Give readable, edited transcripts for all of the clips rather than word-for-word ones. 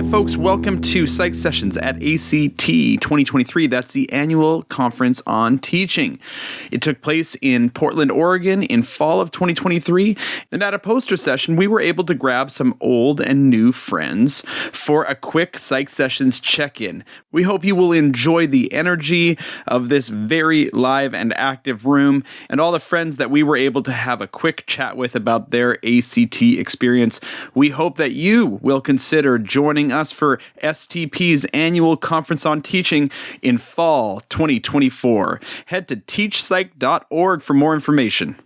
Hi, folks. Welcome to Psych Sessions at ACT 2023. That's the annual conference on teaching. It took place in Portland, Oregon in fall of 2023. And at a poster session, we were able to grab some old and new friends for a quick Psych Sessions check-in. We hope you will enjoy the energy of this very live and active room and all the friends that we were able to have a quick chat with about their ACT experience. We hope that you will consider joining us for STP's annual conference on teaching in fall 2024. Head to teachpsych.org for more information.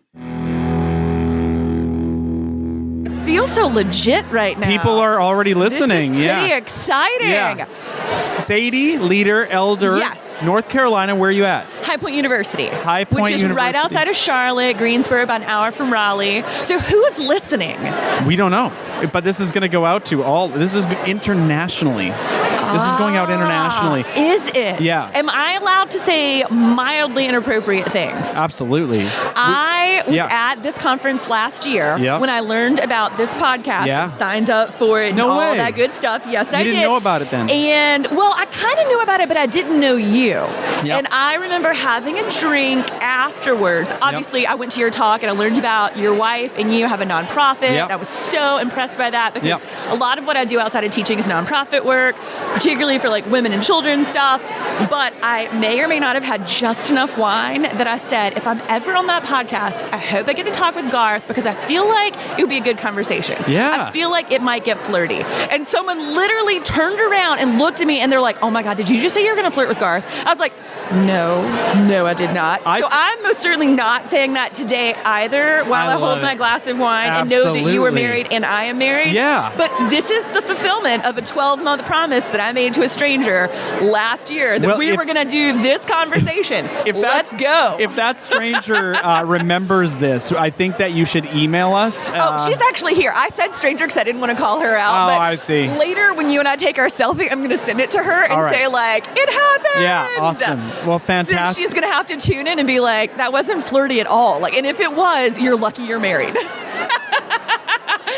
Feels so legit right now. People are already listening. This is pretty exciting. Yeah. Sadie, leader, elder. Yes. North Carolina, where are you at? High Point University. High Point Which is University. right outside of Charlotte, Greensboro, about an hour from Raleigh. So who's listening? We don't know. But this is going to go out to all, this is internationally. This is going out internationally. Is it? Yeah. Am I allowed to say mildly inappropriate things? Absolutely. I was at this conference last year when I learned about this podcast and signed up for it and all that good stuff. Yes, I did. You didn't know about it then? And, well, I kind of knew about it, but I didn't know you. Yep. And I remember having a drink afterwards. Obviously, I went to your talk and I learned about your wife and you have a nonprofit. And I was so impressed by that because a lot of what I do outside of teaching is nonprofit work, particularly for like women and children stuff. But I may or may not have had just enough wine that I said, if I'm ever on that podcast, I hope I get to talk with Garth because I feel like it would be a good conversation. Yeah. I feel like it might get flirty. And someone literally turned around and looked at me and they're like, oh my God, did you just say you were going to flirt with Garth? I was like, no, I did not. So I'm most certainly not saying that today either while I hold my glass of wine and know that you are married and I am married. Yeah. But this is the fulfillment of a 12-month promise that I made to a stranger last year that we were going to do this conversation. Let's go. If that stranger remembers this, I think that you should email us. She's actually here. I said stranger because I didn't want to call her out. Oh, but I see. Later, when you and I take our selfie, I'm going to send it to her and say, like, it happened. Yeah, awesome. Well, fantastic. Then she's going to have to tune in and be like, that wasn't flirty at all. Like, and if it was, you're lucky you're married.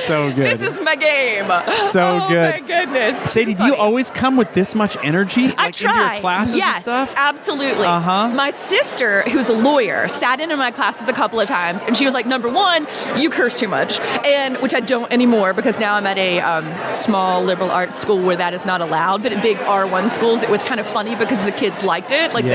So good. This is my game. So good. Oh, my goodness. Sadie, do you always come with this much energy? I try. Into your classes and stuff? Absolutely. Uh-huh. My sister, who's a lawyer, sat in my classes a couple of times, and she was like, number one, you curse too much, and which I don't anymore because now I'm at a small liberal arts school where that is not allowed, but at big R1 schools, it was kind of funny because the kids liked it. Like,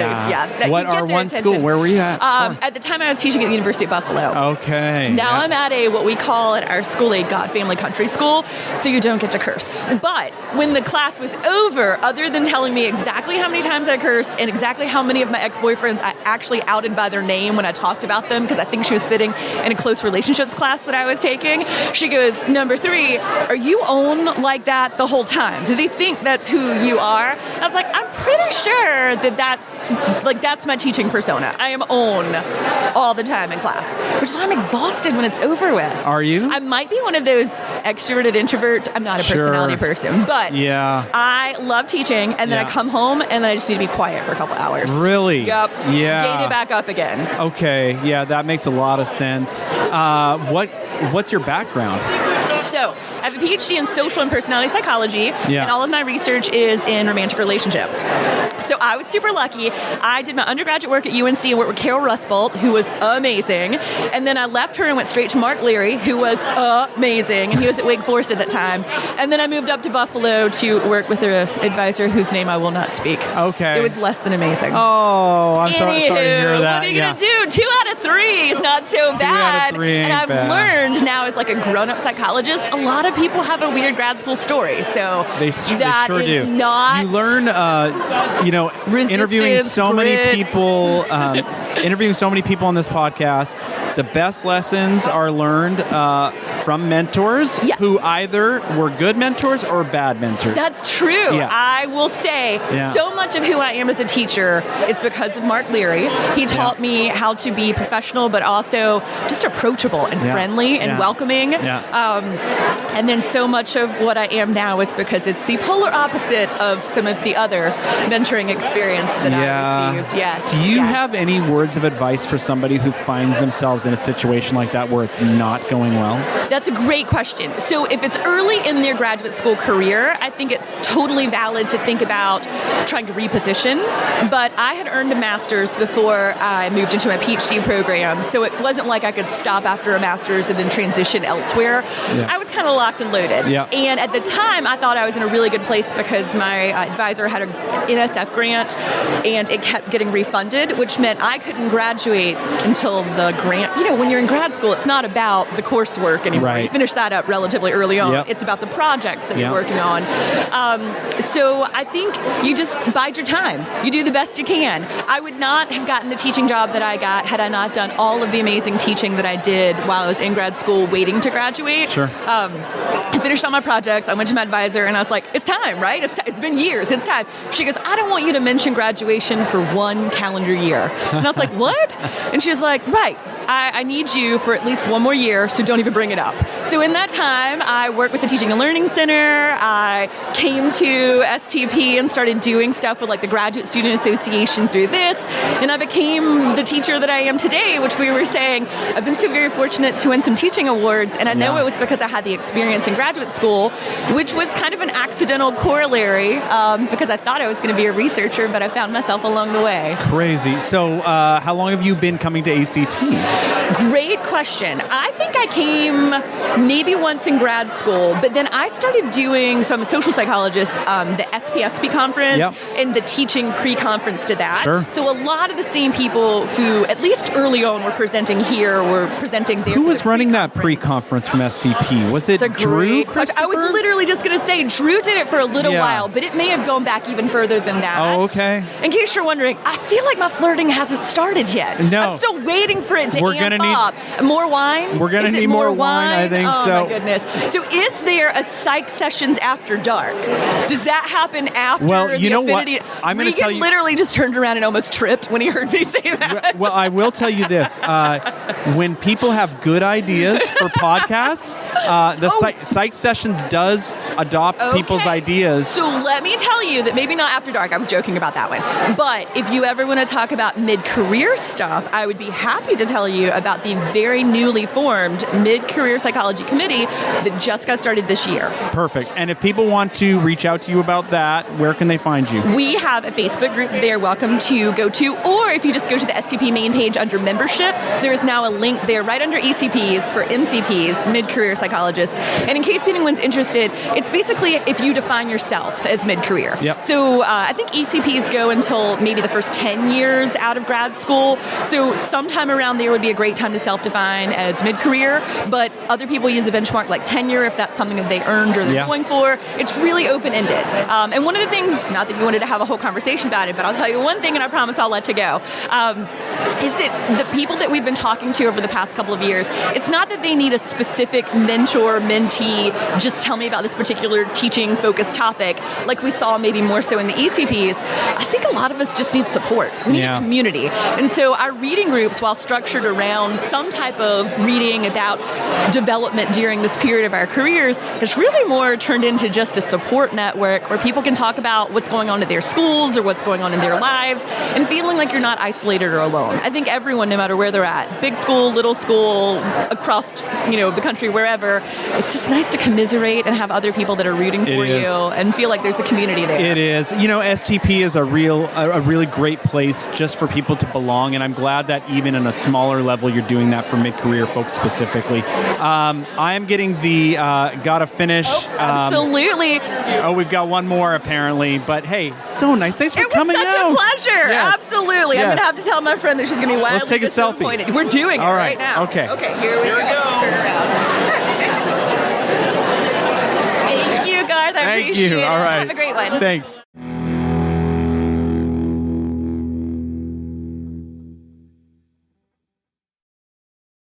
what R1 school? Where were you at? At the time, I was teaching at the University of Buffalo. Okay. Now I'm at what we call at our school a God Family Country School, so you don't get to curse. But when the class was over, other than telling me exactly how many times I cursed and exactly how many of my ex-boyfriends I actually outed by their name when I talked about them, because I think she was sitting in a close relationships class that I was taking, she goes, number 3, are you on like that the whole time? Do they think that's who you are? I was like, I'm pretty sure that's my teaching persona. I am on all the time in class, which is why I'm exhausted when it's over with. Are you? I might be one of those extroverted introverts. I'm not a personality person, but I love teaching, and then I come home, and then I just need to be quiet for a couple hours. Really? Yep. Yeah. Gate it back up again. Okay. Yeah, that makes a lot of sense. What's your background? So I have a PhD in social and personality psychology, and all of my research is in romantic relationships. So I was super lucky. I did my undergraduate work at UNC and worked with Carol Rusbolt, who was amazing. And then I left her and went straight to Mark Leary, who was amazing, and he was at Wake Forest at that time. And then I moved up to Buffalo to work with an advisor whose name I will not speak. Okay. It was less than amazing. Oh, I'm sorry to hear that. What are you going to do? 2 out of 3 is not so bad. 2 out of 3 ain't and I've bad. learned now as like a grown-up psychologist, a lot of people have a weird grad school story. So they sure do. Not you learn, interviewing so many people on this podcast. The best lessons are learned from mentors who either were good mentors or bad mentors. That's true. Yeah. I will say so much of who I am as a teacher is because of Mark Leary. He taught me how to be professional, but also just approachable and friendly and welcoming. And then so much of what I am now is because it's the polar opposite of some of the other mentoring experience that I received. Yes. Do you have any words of advice for somebody who finds themselves themselves in a situation like that where it's not going well? That's a great question. So if it's early in their graduate school career, I think it's totally valid to think about trying to reposition. But I had earned a master's before I moved into my PhD program, so it wasn't like I could stop after a master's and then transition elsewhere. Yeah. I was kind of locked and loaded. Yeah. And at the time, I thought I was in a really good place because my advisor had an NSF grant, and it kept getting refunded, which meant I couldn't graduate until the grant. You know, when you're in grad school, it's not about the coursework anymore. Right. You finish that up relatively early on. Yep. It's about the projects that you're working on. So I think you just bide your time. You do the best you can. I would not have gotten the teaching job that I got had I not done all of the amazing teaching that I did while I was in grad school waiting to graduate. Sure. I finished all my projects. I went to my advisor and I was like, it's time, right? It's been years. It's time. She goes, I don't want you to mention graduation for 1 calendar year. And I was like, what? And she was like, right. I need you for at least 1 more year, so don't even bring it up. So in that time, I worked with the Teaching and Learning Center. I came to STP and started doing stuff with like the Graduate Student Association through this. And I became the teacher that I am today, which we were saying, I've been so very fortunate to win some teaching awards. And I know it was because I had the experience in graduate school, which was kind of an accidental corollary because I thought I was going to be a researcher, but I found myself along the way. Crazy. So how long have you been coming to ACT? Great question. I think I came maybe once in grad school, but then I started doing, so I'm a social psychologist, the SPSP conference and the teaching pre-conference to that. Sure. So a lot of the same people who, at least early on, were presenting here were presenting there. Who was running that pre-conference from STP? Was it Drew? I was literally just going to say Drew did it for a little while, but it may have gone back even further than that. Oh, okay. In case you're wondering, I feel like my flirting hasn't started yet. No. I'm still waiting for it to We're gonna need up. More wine? We're going to need more wine, I think so. Oh my goodness. So is there a Psych Sessions After Dark? Does that happen after you know what? I'm going to tell you. Literally just turned around and almost tripped when he heard me say that. Well, I will tell you this. When people have good ideas for podcasts, Psych Sessions does adopt people's ideas. So let me tell you that maybe not After Dark. I was joking about that one. But if you ever want to talk about mid-career stuff, I would be happy to tell you about the very newly formed Mid-Career Psychology Committee that just got started this year. Perfect. And if people want to reach out to you about that, where can they find you? We have a Facebook group they are welcome to go to, or if you just go to the STP main page under membership, there is now a link there right under ECPs for MCPs, Mid-Career Psychologist. And in case anyone's interested, it's basically if you define yourself as mid-career. Yep. So I think ECPs go until maybe the first 10 years out of grad school. So sometime around there would be a great time to self-define as mid-career, but other people use a benchmark like tenure if that's something that they earned or they're going for. It's really open-ended. And one of the things, not that you wanted to have a whole conversation about it, but I'll tell you one thing and I promise I'll let you go, is that the people that we've been talking to over the past couple of years, it's not that they need a specific mentor, mentee, just tell me about this particular teaching-focused topic, like we saw maybe more so in the ECPs. I think a lot of us just need support. We need a community. And so our reading groups, while structured around some type of reading about development during this period of our careers, has really more turned into just a support network where people can talk about what's going on at their schools or what's going on in their lives and feeling like you're not isolated or alone. I think everyone, no matter where they're at, big school, little school, across the country, wherever, it's just nice to commiserate and have other people that are rooting for you and feel like there's a community there. It is. STP is a really great place just for people to belong, and I'm glad that even in a smaller level you're doing that for mid-career folks specifically. I am getting the gotta finish. Absolutely. We've got one more apparently, but hey, so nice. Thanks for coming out. It was such a pleasure. Yes. Absolutely. Yes. I'm going to have to tell my friend that she's going to be wildly Let's take a selfie. disappointed. We're doing it right now. Okay. Okay, here we go. Turn around. Thank you, Garth. I appreciate it. All right. Have a great one. Thanks.